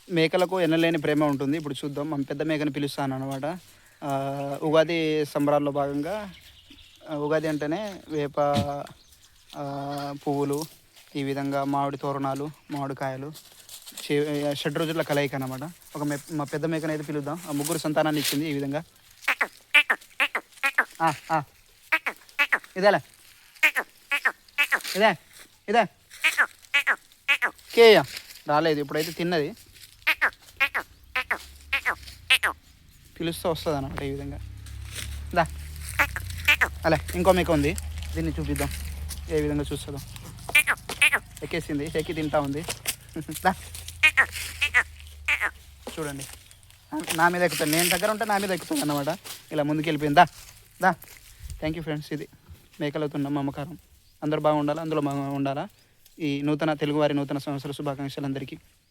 మేకలకు ఎనలేని ప్రేమ ఉంటుంది. ఇప్పుడు చూద్దాం. మనం పెద్ద మేకని పిలుస్తాననమాట. ఉగాది సంబరాల్లో భాగంగా ఉగాది అంటేనే వేప పువ్వులు, ఈ విధంగా మామిడి తోరణాలు, మామిడికాయలు, షె షడ్‌రుచుల కలయిక అనమాట. మా పెద్ద మేకనైతే పిలుద్దాం. ఆ ముగ్గురు సంతానాన్ని ఇచ్చింది ఈ విధంగా. ఆ! ఆ! ఇదేలే. ఇదే. ఇదే. కేయ రాలేదు. ఇప్పుడైతే తిన్నది. పిలుస్తే వస్తదనమాట ఈ విధంగా. దా అలా ఇంకో మేక ఉంది. దీన్ని చూపిద్దాం ఏ విధంగా చూస్తుందో. ఎక్కేసింది, ఎక్కి తింటా ఉంది. దా చూడండి, నా మీద ఎక్కుతుంది. నేను దగ్గర ఉంటే నా మీద ఎక్కుతుంది అన్నమాట. ఇలా ముందుకు వెళ్ళిపోయింది. దా దా థ్యాంక్ యూ ఫ్రెండ్స్. ఇది మేకలతో ఉన్న మమకారం. అందరూ బాగుండాలా, అందులో ఉండాలా. ఈ తెలుగువారి నూతన సంవత్సర శుభాకాంక్షలు అందరికీ.